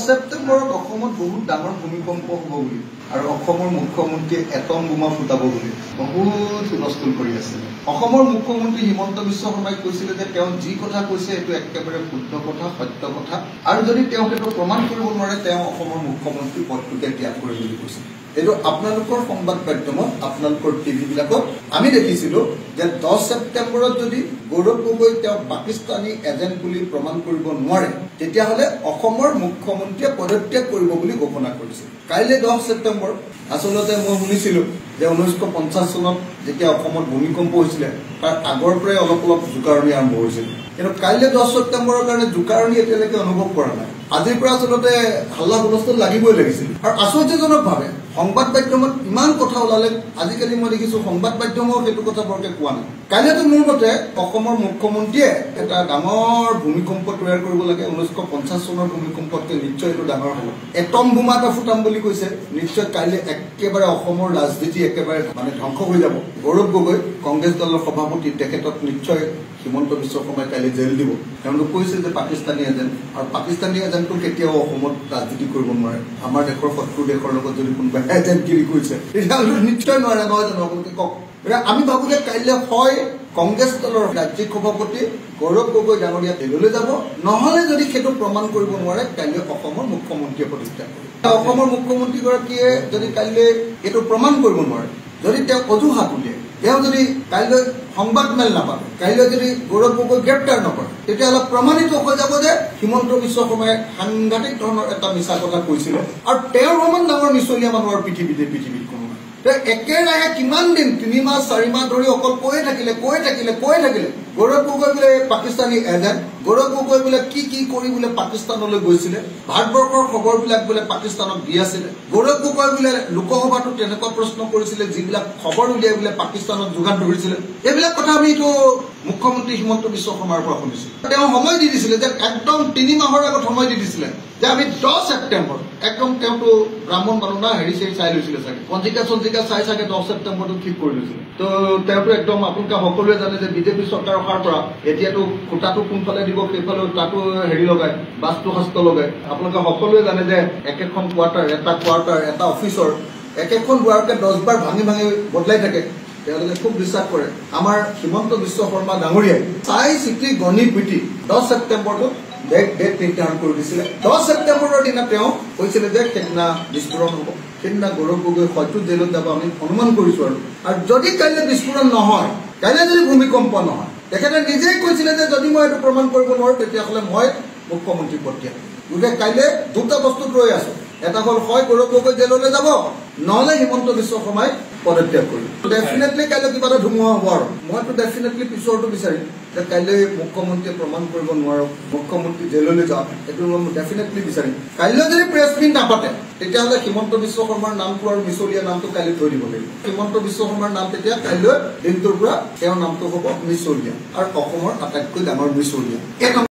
সেপ্টেম্বৰত অসমত বহুত ডাঙৰ ভূমিকম্প হ'ব বুলি আৰু অসমৰ মুখ্যমন্ত্ৰীয়ে এটম বোমা ফুটাব বুলি বহুত হুলস্থুল কৰি আছে। অসমৰ মুখ্যমন্ত্ৰী হিমন্ত বিশ্ব শৰ্মাই কৈছিলে যে তেওঁ যি কথা কৈছে এইটো একেবাৰে শুদ্ধ কথা, সত্য কথা, আৰু যদি তেওঁ সেইটো প্ৰমাণ কৰিব নোৱাৰে তেওঁ অসমৰ মুখ্যমন্ত্ৰী পদটোকে ত্যাগ কৰিব বুলি কৈছে। এইটো আপোনালোকৰ সংবাদ মাধ্যমত, আপোনালোকৰ টিভি বিলাকত আমি দেখিছিলো যে 10 সেপ্টেম্বৰত যদি গৌৰৱ গগৈ তেওঁ পাকিস্তানী এজেণ্ট বুলি প্ৰমাণ কৰিব নোৱাৰে তেতিয়াহ'লে অসমৰ মুখ্যমন্ত্ৰীয়ে পদত্যাগ কৰিব বুলি ঘোষণা কৰিছে। কাইলৈ 10 সেপ্টেম্বৰ, আচলতে মই শুনিছিলো যে 1950 চনত যেতিয়া অসমত ভূমিকম্প হৈছিলে তাৰ আগৰ পৰাই অলপ জোকাৰণি আৰম্ভ হৈছিল, কিন্তু কাইলৈ 10 সেপ্টেম্বৰৰ কাৰণে জোকাৰণি এতিয়ালৈকে অনুভৱ কৰা নাই। আজিৰ পৰা আচলতে হাল্লা হুলস্থুল লাগিবই লাগিছিল। আৰু আশ্চৰ্যজনকভাৱে সংবাদ মাধ্যমত ইমান কথা ওলালে, আজিকালি মই দেখিছো সংবাদ মাধ্যমেও সেইটো কথা বৰকে কোৱা নাই। কাইলৈতো মোৰ মতে অসমৰ মুখ্যমন্ত্ৰীয়ে এটা ডাঙৰ ভূমিকম্প তৈয়াৰ কৰিব লাগে। 1950 চনৰ ভূমিকম্পতকৈ নিশ্চয় এইটো ডাঙৰ হ'ব। এটম বোমা এটা ফুটাম বুলি কৈছে, নিশ্চয় কাইলৈ একেবাৰে অসমৰ ৰাজনীতি একেবাৰে ধ্বংস হৈ যাব। গৌৰৱ গগৈ কংগ্ৰেছ দলৰ সভাপতি, তেখেতক নিশ্চয় হিমন্ত বিশ্ব শৰ্মাই কাইলৈ জেল দিব। তেওঁলোকে কৈছে যে পাকিস্তানী এজেণ্ট, আৰু পাকিস্তানী এজেণ্টটো কেতিয়াও অসমত ৰাজনীতি কৰিব নোৱাৰে। আমাৰ দেশৰ শত্ৰু দেশৰ লগত যদি কোনোবাই এজেণ্টগিৰি কৰিছে তেতিয়াহ'লে নিশ্চয় নোৱাৰে, নহয় জানো? আপোনালোকে কওক। আমি ভাবো যে কাইলৈ হয় কংগ্ৰেছ দলৰ ৰাজ্যিক সভাপতি গৌৰৱ গগৈ ডাঙৰীয়া জেললৈ যাব, নহলে যদি সেইটো প্ৰমাণ কৰিব নোৱাৰে কাইলৈ অসমৰ মুখ্যমন্ত্ৰীয়ে পদত্যাগ কৰিব। অসমৰ মুখ্যমন্ত্ৰীগৰাকীয়ে যদি কাইলৈ এইটো প্ৰমাণ কৰিব নোৱাৰে, যদি তেওঁ অজুহাত উলিয়ায়, তেওঁ যদি কাইলৈ সংবাদ মেল নাপাতে, কাইলৈ যদি গৌৰৱ গগৈ গ্ৰেপ্তাৰ নকৰে, তেতিয়াহ'লে প্ৰমাণিত হৈ যাব যে হিমন্ত বিশ্ব শৰ্মাই সাংঘাতিক ধৰণৰ এটা মিছা কথা কৈছিলে, আৰু তেওঁৰ সমান ডাঙৰ মিছলীয়া মানুহৰ পৃথিৱীত কোনো নাই। একেৰাহে কিমান দিন, 3 মাহ 4 মাহ ধৰি অকল কৈয়ে থাকিলে গৌৰৱ গগৈ বোলে পাকিস্তানী এজেণ্ট, গৌৰৱ গগৈ বোলে কি কৰি বোলে পাকিস্তানলৈ গৈছিলে, ভাৰতবৰ্ষৰ খবৰবিলাক বোলে পাকিস্তানক দি আছিলে, গৌৰৱ গগৈ বোলে লোকসভাতো তেনেকুৱা প্ৰশ্ন কৰিছিলে যিবিলাক খবৰ উলিয়াই বোলে পাকিস্তানক যোগান ধৰিছিলে। এইবিলাক কথা আমি এইটো মুখ্যমন্ত্ৰী হিমন্ত বিশ্ব শৰ্মাৰ পৰা শুনিছো। তেওঁ সময় দি দিছিলে যে একদম 3 মাহৰ আগত সময় দি দিছিলে যে আমি 10 সেপ্টেম্বৰ, একদম তেওঁতো ব্ৰাহ্মণ মানুহ না, হেৰি চাই লৈছিলে চাগে, পঞ্জিকা চাই চাগে 10 সেপ্টেম্বৰটো ঠিক কৰি লৈছিলে। তো তেওঁতো একদম আপোনালোকে সকলোৱে জানে যে বিজেপি চৰকাৰ অহাৰ পৰা এতিয়াতো খুঁটাটো কোনফালে দিব সেইফালে তাতো হেৰি লগায়, বাস্তু শাস্ত্ৰ লগায়। আপোনালোকে সকলোৱে জানে যে একেখন কোৱাৰ্টাৰ, এটা অফিচৰ একেখন দুৱাৰকে 10 বাৰ ভাঙি বদলাই থাকে। তেওঁলোকে খুব বিশ্বাস কৰে আমাৰ হিমন্ত বিশ্ব শৰ্মা ডাঙৰীয়াই চাই চিটি গণি পিটি 10 সেপ্টেম্বৰটো ডেট নিৰ্ধাৰণ কৰি দিছিলে। 10 সেপ্টেম্বৰৰ দিনা তেওঁ কৈছিলে যে সেইদিনা বিস্ফোৰণ হ'ব, সেইদিনা গৌৰৱ গগৈ হয়তো জেলত যাব, আমি অনুমান কৰিছো। আৰু যদি কাইলৈ বিস্ফোৰণ নহয়, কাইলৈ যদি ভূমিকম্প নহয়, তেখেতে নিজেই কৈছিলে যে যদি মই এইটো প্ৰমাণ কৰিব নোৱাৰো তেতিয়াহ'লে মই মুখ্যমন্ত্ৰী পদত্যাগ কৰিম। গতিকে কাইলৈ দুটা বস্তুত ৰৈ আছো, এটা হ'ল হয় গৌৰৱ গগৈ জেললৈ যাব, নহলে হিমন্ত বিশ্ব শৰ্মাই পদত্যাগ কৰিম। ডেফিনেটলি কাইলৈ কিবা এটা ধুমুহা হ'ব, আৰু মইতো ডেফিনেটলি পিছৰটো বিচাৰিম যে কাইলৈ মুখ্যমন্ত্ৰীয়ে প্ৰমাণ কৰিব নোৱাৰক, মুখ্যমন্ত্ৰী জেললৈ যাওক, এইটো মই ডেফিনেটলি বিচাৰিম। কাইলৈ যদি প্ৰেছ মিট নাপাতে তেতিয়াহ'লে হিমন্ত বিশ্ব শৰ্মাৰ নামটো আৰু মিছলীয়া নামটো কাইলৈ থৈ দিব লাগিব। হিমন্ত বিশ্ব শৰ্মাৰ নাম তেতিয়া কাইলৈ দিনটোৰ পৰা তেওঁৰ নামটো হ'ব মিছলীয়া, আৰু অসমৰ আটাইতকৈ ডাঙৰ মিছলীয়া।